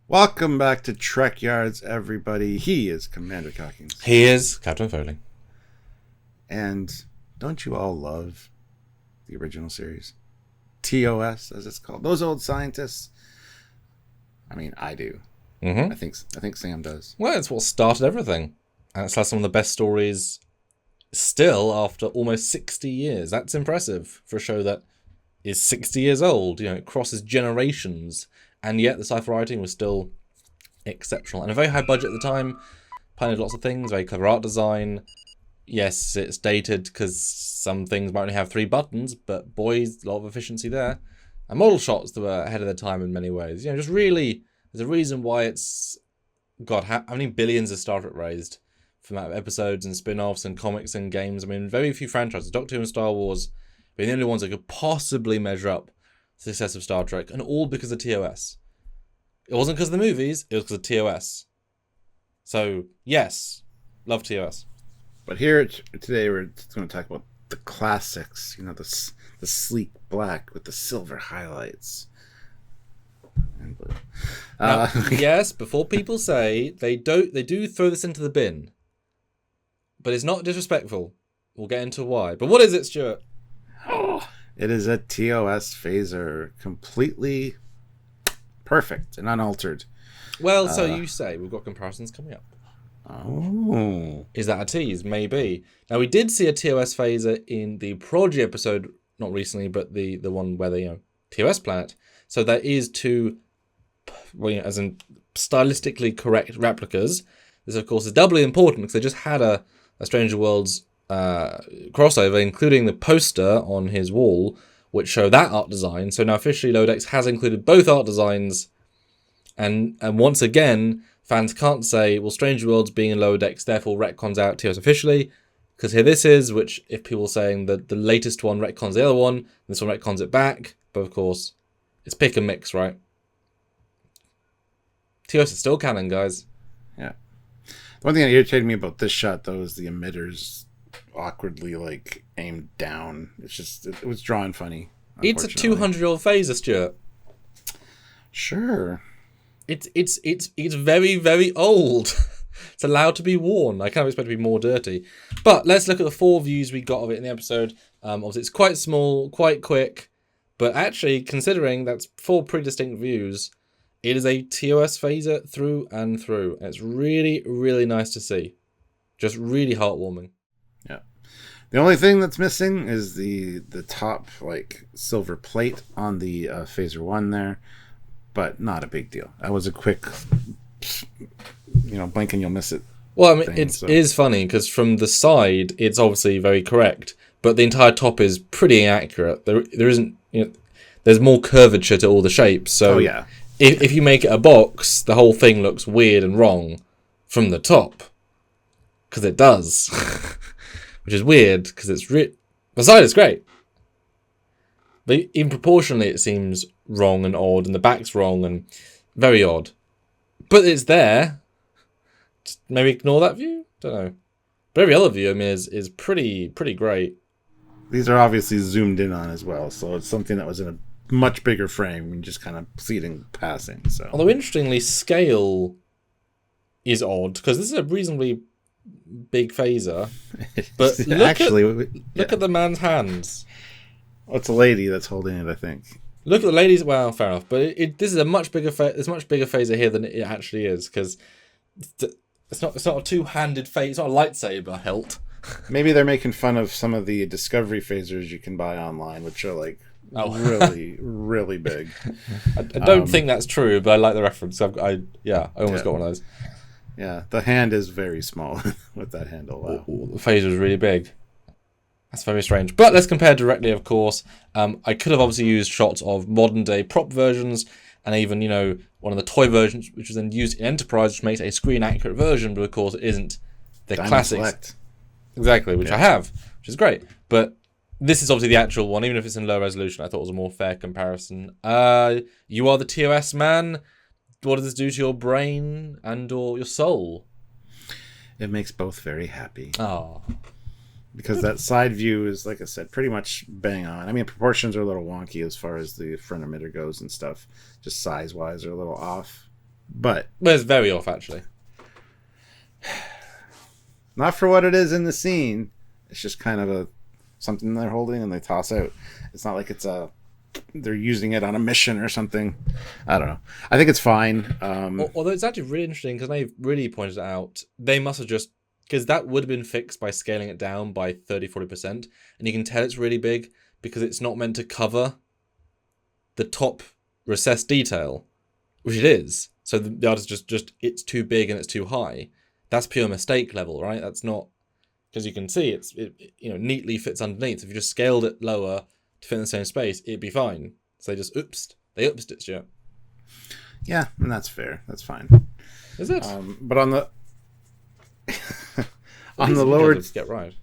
Welcome back to Trekyards, everybody. He is Commander Cockings. He is Captain Foley. And don't you all love the original series? TOS, as it's called. Those old scientists. I mean, I do. Mm-hmm. I think Sam does. Well, it's what started everything. And it's some of the best stories still after almost 60 years. That's impressive for a show that is 60 years old. You know, it crosses generations. And yet the sci-fi writing was still exceptional. And a very high budget at the time. Pioneered lots of things. Very clever art design. Yes, it's dated because some things might only have 3 buttons. But boys, a lot of efficiency there. And model shots that were ahead of their time in many ways. You know, just really, there's a reason why it's... God, how many billions has Star Trek raised? From that episodes and spin-offs and comics and games. I mean, very few franchises. Doctor Who and Star Wars being the only ones that could possibly measure up the success of Star Trek, and all because of TOS. It wasn't because of the movies, it was because of TOS. So, yes, love TOS. But here today we're going to talk about the classics. You know, the sleek black with the silver highlights. And blue. Now, yes, before people say they do throw this into the bin. But it's not disrespectful. We'll get into why. But what is it, Stuart? It is a TOS phaser, completely perfect and unaltered. Well, so you say. We've got comparisons coming up. Oh. Is that a tease? Maybe. Now, we did see a TOS phaser in the Prodigy episode, not recently, but the one where the TOS planet. So there is 2, well, as in stylistically correct replicas. This, of course, is doubly important because they just had a Stranger Worlds crossover, including the poster on his wall, which show that art design. So now officially Lower Decks has included both art designs, and once again, fans can't say, well, Stranger Worlds being in Lower Decks therefore retcons out TOS officially, because here this is, which if people are saying that the latest one retcons the other one, this one retcons it back, but of course, it's pick and mix, right? TOS is still canon, guys. Yeah. The one thing that irritated me about this shot, though, is the emitters awkwardly aimed down. It's just it was drawn funny. It's a 200-year-old phaser, Stuart. Sure. It's very, very old. It's allowed to be worn. I can't expect it to be more dirty. But let's look at the 4 views we got of it in the episode. Obviously, it's quite small, quite quick. But actually, considering that's 4 pretty distinct views, it is a TOS phaser through and through. And it's really, really nice to see. Just really heartwarming. Yeah. The only thing that's missing is the top silver plate on the phaser 1 there, but not a big deal. That was a quick, blink and you'll miss it. Well, I mean, it is funny because from the side it's obviously very correct, but the entire top is pretty inaccurate. There isn't, there's more curvature to all the shapes. So yeah. If you make it a box, the whole thing looks weird and wrong from the top, because it does. Which is weird, because the side is great. But even proportionally, it seems wrong and odd, and the back's wrong and very odd. But it's there. Just maybe ignore that view? Don't know. But every other view, I mean, is pretty great. These are obviously zoomed in on as well, so it's something that was in a much bigger frame. You just kind of see it in passing. So, although interestingly, scale is odd, because this is a reasonably big phaser, but look at the man's hands. Well, it's a lady that's holding it, I think. Look at the ladies. Well, fair enough, but this is a much bigger. It's much bigger phaser here than it actually is, because it's not a 2-handed phaser. It's not a lightsaber hilt. Maybe they're making fun of some of the Discovery phasers you can buy online, which are really, really big. I don't think that's true, but I like the reference. I almost got one of those. Yeah, the hand is very small with that handle. Wow. The phaser is really big. That's very strange. But let's compare directly, of course. I could have obviously used shots of modern-day prop versions, and even, one of the toy versions, which was then used in Enterprise, which makes a screen-accurate version, but of course it isn't the classics. Select. Exactly, which I have, which is great. But this is obviously the actual one, even if it's in low resolution. I thought it was a more fair comparison. You are the TOS man. What does this do to your brain and or your soul? It makes both very happy. Oh. Because that side view is, like I said, pretty much bang on. I mean, proportions are a little wonky as far as the front emitter goes and stuff. Just size-wise are a little off. But it's very off, actually. not for what it is in the scene. It's just kind of something they're holding and they toss out. It's not like they're using it on a mission or something. I don't know. I think it's fine. Although it's actually really interesting because they've really pointed it out. They must have just, because that would have been fixed by scaling it down by 30-40%. And you can tell it's really big because it's not meant to cover the top recessed detail, which it is. So the artist just it's too big and it's too high. That's pure mistake level, right? That's not, because you can see it neatly fits underneath. If you just scaled it lower to fit in the same space, it'd be fine. So they oopsed it, Stuart. Yeah, and that's fair. That's fine. Is it? But on the on the lower get right.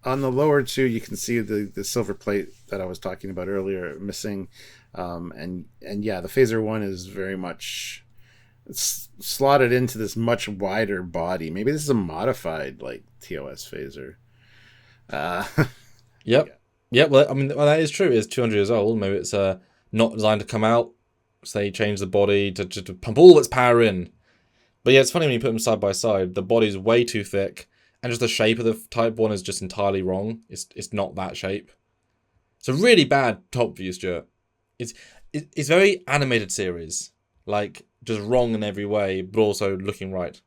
On the lower two, you can see the silver plate that I was talking about earlier missing, and yeah, the Phaser 1 is very much slotted into this much wider body. Maybe this is a modified like TOS Phaser. Yep. Yeah, well, I mean, that is true. It's 200 years old. Maybe it's not designed to come out. So they changed the body to pump all its power in. But yeah, it's funny when you put them side by side. The body's way too thick, and just the shape of the Type 1 is just entirely wrong. It's not that shape. It's a really bad top view, Stuart. It's very animated series. Like, just wrong in every way, but also looking right.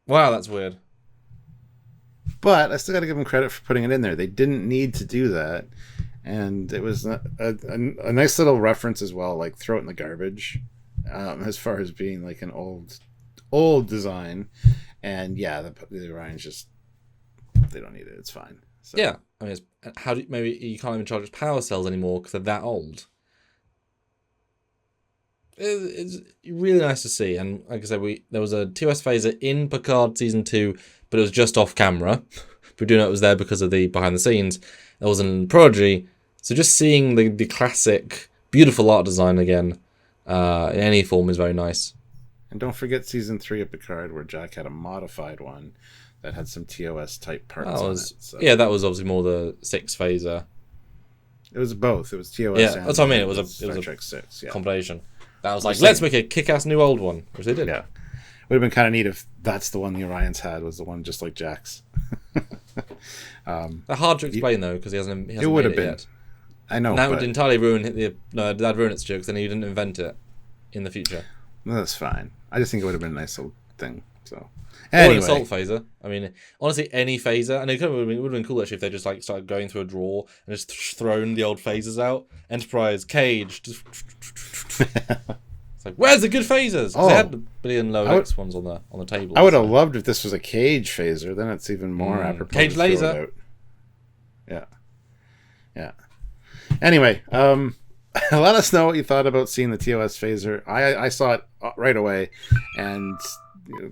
Wow, that's weird. But I still got to give them credit for putting it in there. They didn't need to do that. And it was a nice little reference as well, like throw it in the garbage, as far as being like an old design. And yeah, the Orion's just, they don't need it. It's fine. So. Yeah. I mean, maybe you can't even charge its power cells anymore because they're that old. It's really nice to see. And like I said, there was a TOS phaser in Picard Season 2, but it was just off camera. We do know it was there because of the behind the scenes. It was in Prodigy. So just seeing the classic, beautiful art design again in any form is very nice. And don't forget Season 3 of Picard, where Jack had a modified one that had some TOS type parts on it. So. Yeah, that was obviously more the 6 phaser. It was both. It was TOS. Yeah, that's what I mean. It was a Star Trek 6. Yeah. Combination. That was like, let's make a kick-ass new old one, which they did. Yeah, would have been kind of neat if that's the one the Orions had, was the one just like Jack's. Hard to explain though, because he hasn't it would made have been. Yet. I know. And that would entirely ruin that'd ruin its joke, because then he didn't invent it in the future. No, that's fine. I just think it would have been a nice little thing. So anyway. Or an assault phaser. I mean, honestly, any phaser, and it would have been cool actually if they just like started going through a drawer and just thrown the old phasers out. Enterprise, Cage, just it's like, where's the good phasers? They had the billion low X ones on the table. I would have loved if this was a Cage phaser. Then it's even more apropos. Cage laser. Yeah. Anyway, let us know what you thought about seeing the TOS phaser. I saw it right away, and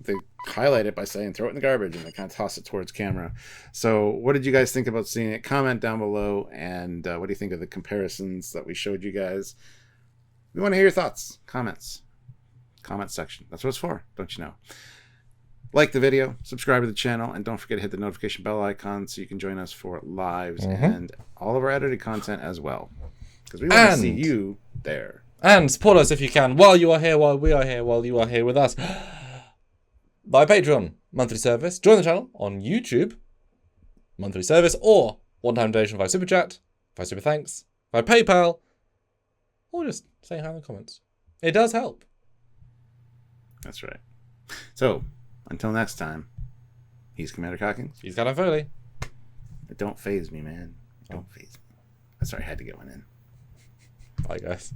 they highlight it by saying throw it in the garbage, and they kind of toss it towards camera. So what did you guys think about seeing it? Comment down below, and what do you think of the comparisons that we showed you guys? We want to hear your thoughts, comments, comment section. That's what it's for, don't you know? Like the video, subscribe to the channel, and don't forget to hit the notification bell icon so you can join us for lives and all of our edited content as well. Because we want to see you there. And support us if you can, while you are here, while we are here, while you are here with us. By Patreon, monthly service. Join the channel on YouTube, monthly service, or one-time donation via Super Chat, via Super Thanks, via PayPal, or just say hi in the comments. It does help. That's right. So, until next time, he's Commander Cockings. He's Captain Foley. Don't phase me, man. Don't phase me. That's right, I had to get one in. Bye, guys.